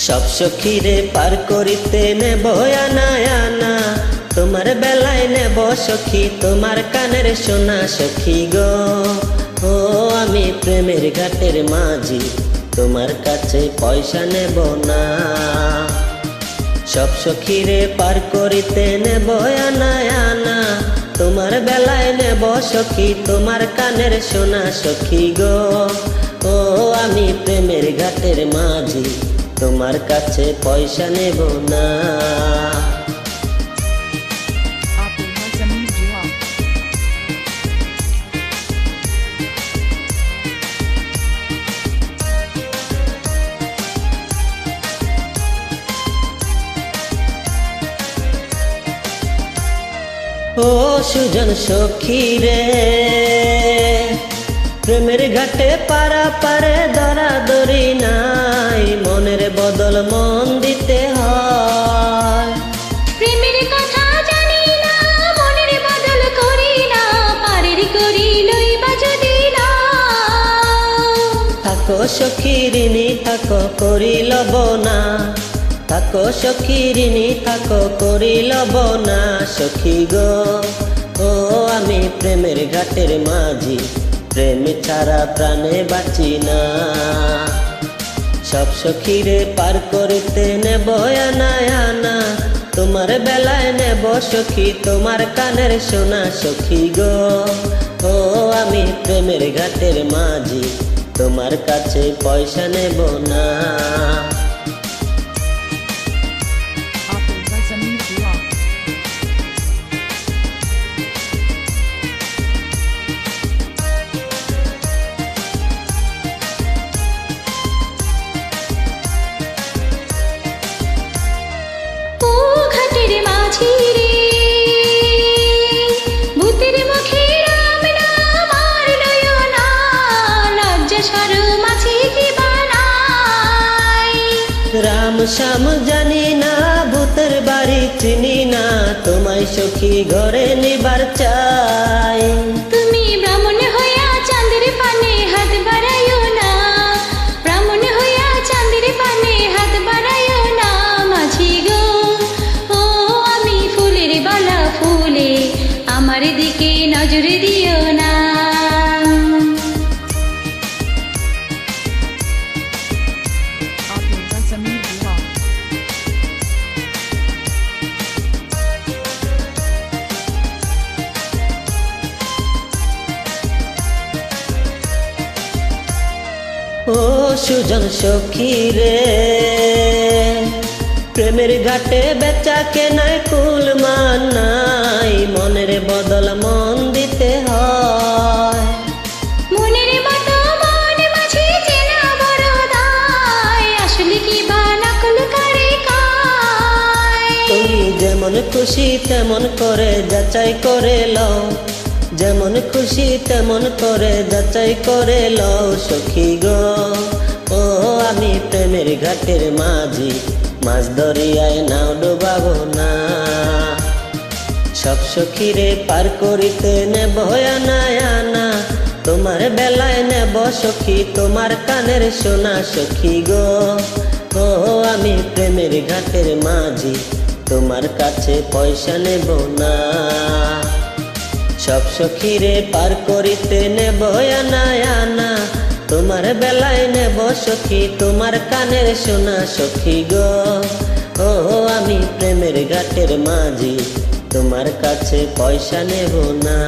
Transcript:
সব সখীরে পার করিতে নেব আনা আনা, তোমার বেলায় নেব সখী তোমার কানের সোনা সখী গো। ও আমি প্রেমের ঘাটের মাঝি, তোমার কাছে পয়সা নেব না। সব সখীরে পার করিতে নেব আনা আনা, তোমার বেলায় নেব সখী তোমার কানের সোনা সখী গো। ও আমি প্রেমের ঘাটের মাঝি, তোমার কাছে পয়সা নেব না। ও সুজন সখী রে, প্রেমের ঘাটে পারা পারে দরাদরি নাই, মনের বদল মন দিতে হয়। প্রেমের কথা জানি না, মনের বদল করি না, পারের করি লইবা যদি না। থাকো সখী ঋণী থাকো করি লব না, থাকো সখী ঋণী থাকো করি লব না সখী গো। ও আমি প্রেমের ঘাটের মাঝি, প্রেম ছাড়া প্রাণে বাঁচি না। সব সখীরে পার করিতে নেব আনা আনা, তোমার বেলায় নেব সখী তোমার কানের সোনা সখী গো। ও আমি প্রেমের ঘাটের মাঝি, তোমার কাছে পয়সা নেব না। ও ঘাটের মাঝি রে, ভূতের মুখে রাম নাম আর লইও না, লজ্জা শরম আছে কি বানাই। রাম শ্যাম জানি না, ভূতের বাড়ি চিনি না, তোমায় সখী ঘরে নিবার চাই। তুমি ব্রাহ্মণ হইয়া চাঁদের পানে হাত বাড়াইও না, ব্রাহ্মণ হইয়া চাঁদের পানে হাত বাড়াইও না মাঝি গো। ও আমি ফুলের বালা ফুলে, আমার দিকে নজর দিও না। ও সুজন সখী রে, প্রেমের ঘাটে বেচা কেনায় কুল মান নাই, মনের বদল মন দিতে হয়। মনের মতো মন মাঝে চেনা বড় দায়, আসলে কি বা নকল করে কয়। তুমি যেমন খুশি তেমন করে যাচাই করে লও, যেমন খুশি তেমন করে যাচাই করে লও সখী গো। ও আমি প্রেমের ঘাটের মাঝি, মাছ দরিয়ায় নাও ডোবাবো না। সব সখীরে পার করিতে নেব আনা আনা, তোমার বেলায় নেব সখী তোমার কানের সোনা সখী গো। ও আমি প্রেমের ঘাটের মাঝি, তোমার কাছে পয়সা নেব না। সব সখীরে পার করিতে নেব আনা আনা, তোমার বেলায় নেব সখী তোমার কানের সোনা সখী গো। ও আমি প্রেমের ঘাটের মাঝি, তোমার কাছে পয়সা নেব না।